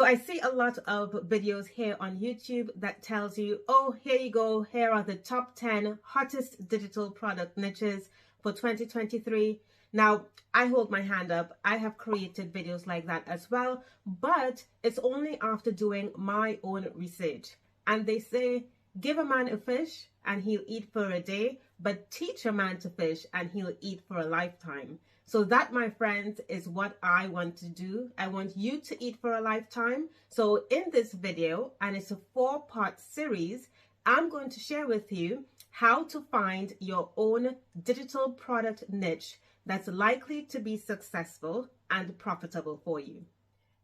So I see a lot of videos here on YouTube that tells you, oh, here you go. Here are the top 10 hottest digital product niches for 2023. Now, I hold my hand up. I have created videos like that as well, but it's only after doing my own research. And they say, give a man a fish and he'll eat for a day, but teach a man to fish and he'll eat for a lifetime. So that, my friends, is what I want to do. I want you to eat for a lifetime. So in this video, and it's a 4-part series, I'm going to share with you how to find your own digital product niche that's likely to be successful and profitable for you.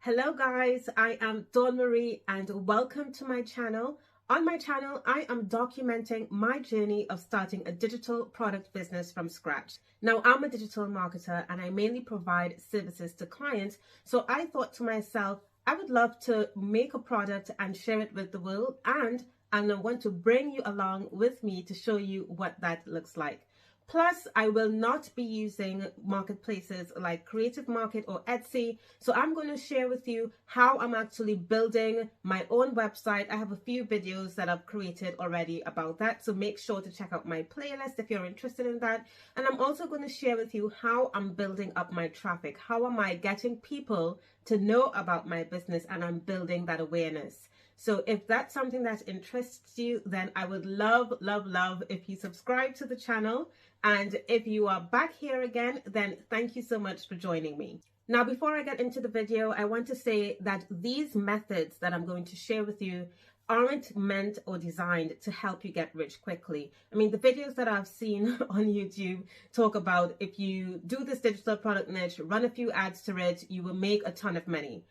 Hello guys, I am Dawn Marie and welcome to my channel. On my channel, I am documenting my journey of starting a digital product business from scratch. Now, I'm a digital marketer and I mainly provide services to clients. So I thought to myself, I would love to make a product and share it with the world, and I want to bring you along with me to show you what that looks like. Plus, I will not be using marketplaces like Creative Market or Etsy. So I'm going to share with you how I'm actually building my own website. I have a few videos that I've created already about that. So make sure to check out my playlist if you're interested in that. And I'm also going to share with you how I'm building up my traffic. How am I getting people to know about my business, and I'm building that awareness. So if that's something that interests you, then I would love if you subscribe to the channel. And if you are back here again, then thank you so much for joining me. Now, before I get into the video, I want to say that these methods that I'm going to share with you aren't meant or designed to help you get rich quickly. I mean, the videos that I've seen on YouTube talk about if you do this digital product niche, run a few ads to it, you will make a ton of money.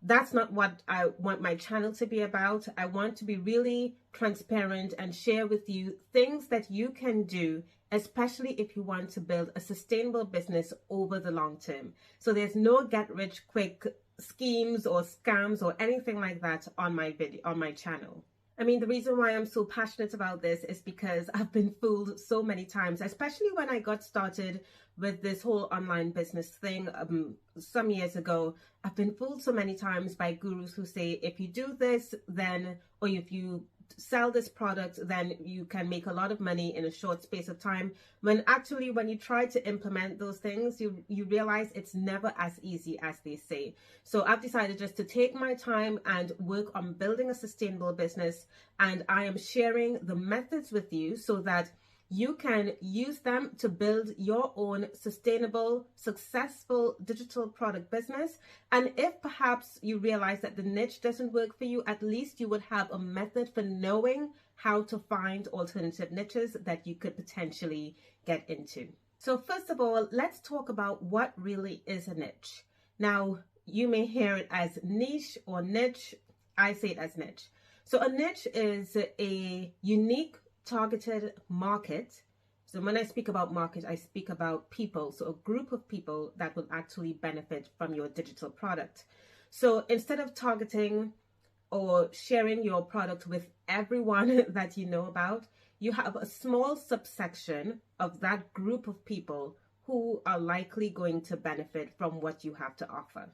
That's not what I want my channel to be about. I want to be really transparent and share with you things that you can do, especially if you want to build a sustainable business over the long term. So there's no get rich quick schemes or scams or anything like that on my channel. I mean, the reason why I'm so passionate about this is because I've been fooled so many times, especially when I got started with this whole online business thing some years ago. I've been fooled so many times by gurus who say, if you do this, then, or if you sell this product, then you can make a lot of money in a short space of time. When actually, when you try to implement those things, you realize it's never as easy as they say. So I've decided just to take my time and work on building a sustainable business. And I am sharing the methods with you so that you can use them to build your own sustainable, successful digital product business. And if perhaps you realize that the niche doesn't work for you, at least you would have a method for knowing how to find alternative niches that you could potentially get into. So first of all, let's talk about what really is a niche. Now, you may hear it as niche or niche. I say it as niche. So a niche is a unique targeted market. So when I speak about market, I speak about people. So a group of people that will actually benefit from your digital product. So instead of targeting or sharing your product with everyone that you know about, you have a small subsection of that group of people who are likely going to benefit from what you have to offer.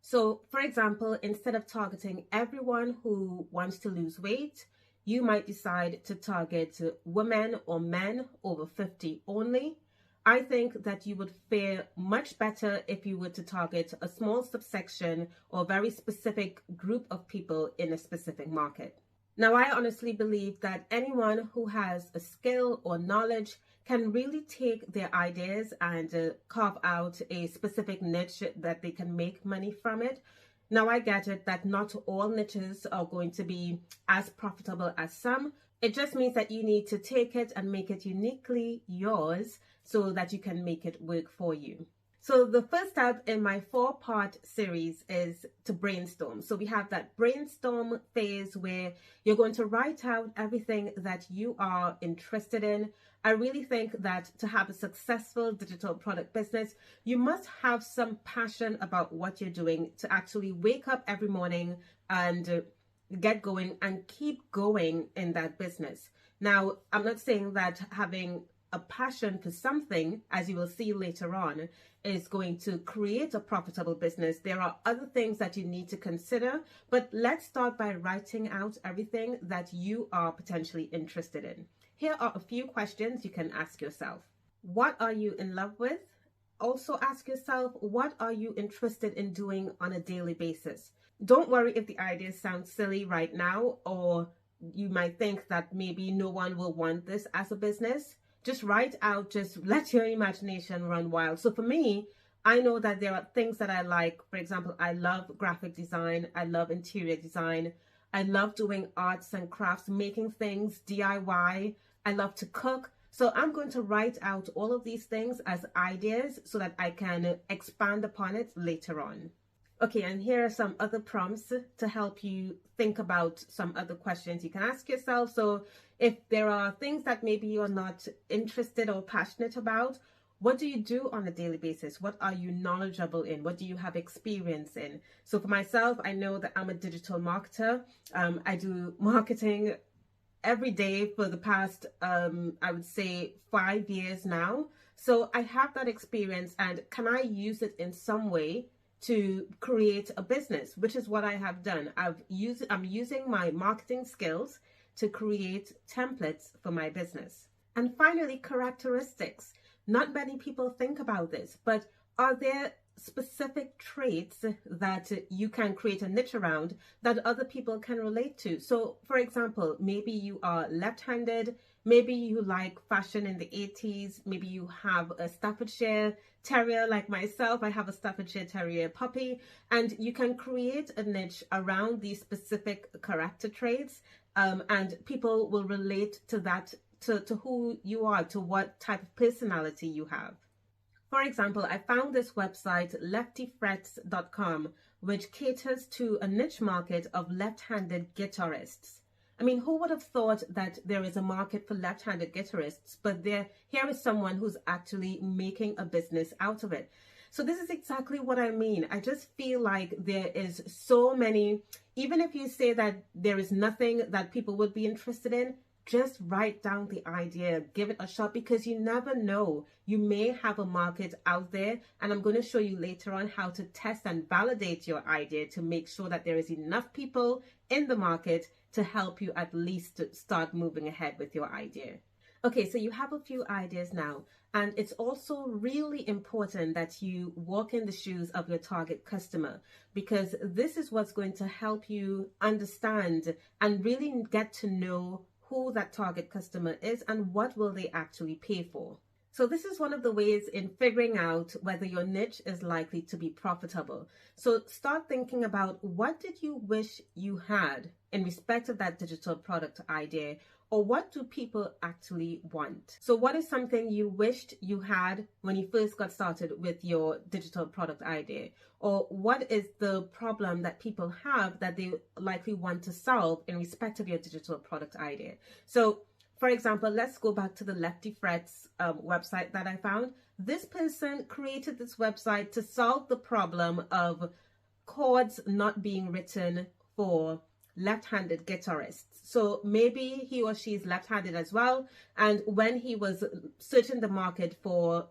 So for example, instead of targeting everyone who wants to lose weight, you might decide to target women or men over 50 only. I think that you would fare much better if you were to target a small subsection or very specific group of people in a specific market. Now, I honestly believe that anyone who has a skill or knowledge can really take their ideas and carve out a specific niche that they can make money from it. Now, I get it that not all niches are going to be as profitable as some. It just means that you need to take it and make it uniquely yours so that you can make it work for you. So the first step in my 4-part series is to brainstorm. So we have that brainstorm phase where you're going to write out everything that you are interested in. I really think that to have a successful digital product business, you must have some passion about what you're doing to actually wake up every morning and get going and keep going in that business. Now, I'm not saying that having a passion for something, as you will see later on, is going to create a profitable business, there are other things that you need to consider. But let's start by writing out everything that you are potentially interested in. Here are a few questions you can ask yourself. What are you in love with? Also ask yourself, what are you interested in doing on a daily basis? Don't worry if the ideas sound silly right now, or you might think that maybe no one will want this as a business. Just write out, just let your imagination run wild. So for me, I know that there are things that I like. For example, I love graphic design. I love interior design. I love doing arts and crafts, making things DIY. I love to cook. So I'm going to write out all of these things as ideas so that I can expand upon it later on. Okay, and here are some other prompts to help you think about some other questions you can ask yourself. So if there are things that maybe you're not interested or passionate about, what do you do on a daily basis? What are you knowledgeable in? What do you have experience in? So for myself, I know that I'm a digital marketer. I do marketing every day for the past, I would say 5 years now. So I have that experience, and can I use it in some way to create a business, which is what I have done. I'm using my marketing skills to create templates for my business. And finally, characteristics. Not many people think about this, but are there specific traits that you can create a niche around that other people can relate to? So for example, maybe you are left-handed, maybe you like fashion in the 80s, maybe you have a Staffordshire Terrier like myself. I have a Staffordshire Terrier puppy, and you can create a niche around these specific character traits, and people will relate to that, to who you are, to what type of personality you have. For example, I found this website, leftyfrets.com, which caters to a niche market of left-handed guitarists. I mean, who would have thought that there is a market for left-handed guitarists, but here is someone who's actually making a business out of it. So this is exactly what I mean. I just feel like there is so many, even if you say that there is nothing that people would be interested in, just write down the idea, give it a shot, because you never know. You may have a market out there, and I'm going to show you later on how to test and validate your idea to make sure that there is enough people in the market to help you at least start moving ahead with your idea. Okay, so you have a few ideas now, and it's also really important that you walk in the shoes of your target customer, because this is what's going to help you understand and really get to know who that target customer is and what will they actually pay for. So this is one of the ways in figuring out whether your niche is likely to be profitable. So start thinking about, what did you wish you had in respect of that digital product idea, or what do people actually want? So what is something you wished you had when you first got started with your digital product idea? Or what is the problem that people have that they likely want to solve in respect of your digital product idea? So for example, let's go back to the Lefty Frets website that I found. This person created this website to solve the problem of chords not being written for left-handed guitarists. So maybe he or she is left-handed as well, and when he was searching the market for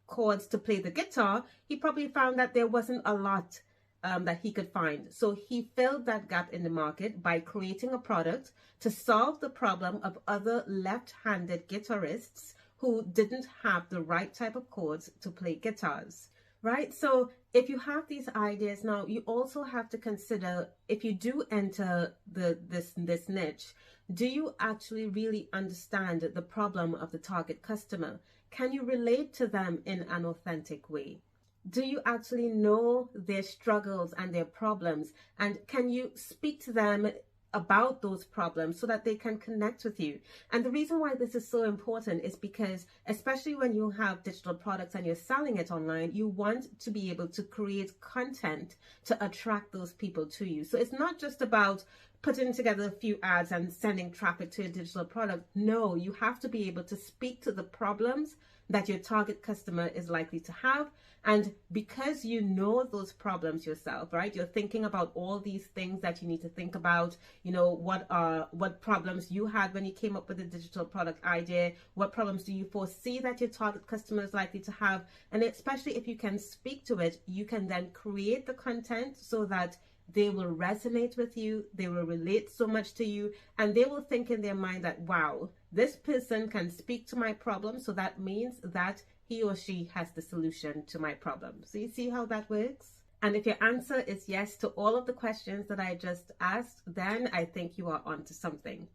chords to play the guitar, he probably found that there wasn't a lot that he could find. So he filled that gap in the market by creating a product to solve the problem of other left-handed guitarists who didn't have the right type of chords to play guitars. Right? So if you have these ideas now, you also have to consider, if you do enter this niche, do you actually really understand the problem of the target customer? Can you relate to them in an authentic way? Do you actually know their struggles and their problems? And can you speak to them about those problems so that they can connect with you? And the reason why this is so important is because, especially when you have digital products and you're selling it online, you want to be able to create content to attract those people to you. So it's not just about putting together a few ads and sending traffic to a digital product. No, you have to be able to speak to the problems, that your target customer is likely to have. And because you know those problems yourself, right? You're thinking about all these things that you need to think about, you know, what problems you had when you came up with a digital product idea, what problems do you foresee that your target customer is likely to have, and especially if you can speak to it, you can then create the content so that they will resonate with you, they will relate so much to you, and they will think in their mind that, wow, this person can speak to my problem, so that means that he or she has the solution to my problem. So you see how that works? And if your answer is yes to all of the questions that I just asked, then I think you are onto something.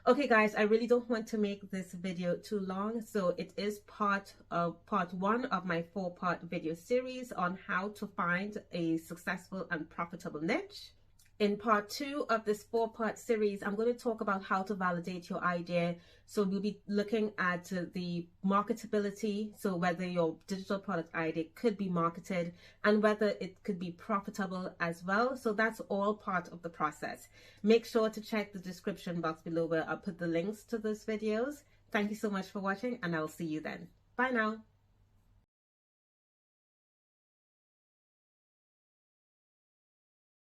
Okay guys, I really don't want to make this video too long, so it is part one of my 4-part video series on how to find a successful and profitable niche. In part 2 of this 4-part series, I'm going to talk about how to validate your idea. So we'll be looking at the marketability, so whether your digital product idea could be marketed and whether it could be profitable as well. So that's all part of the process. Make sure to check the description box below where I'll put the links to those videos. Thank you so much for watching, and I'll see you then. Bye now.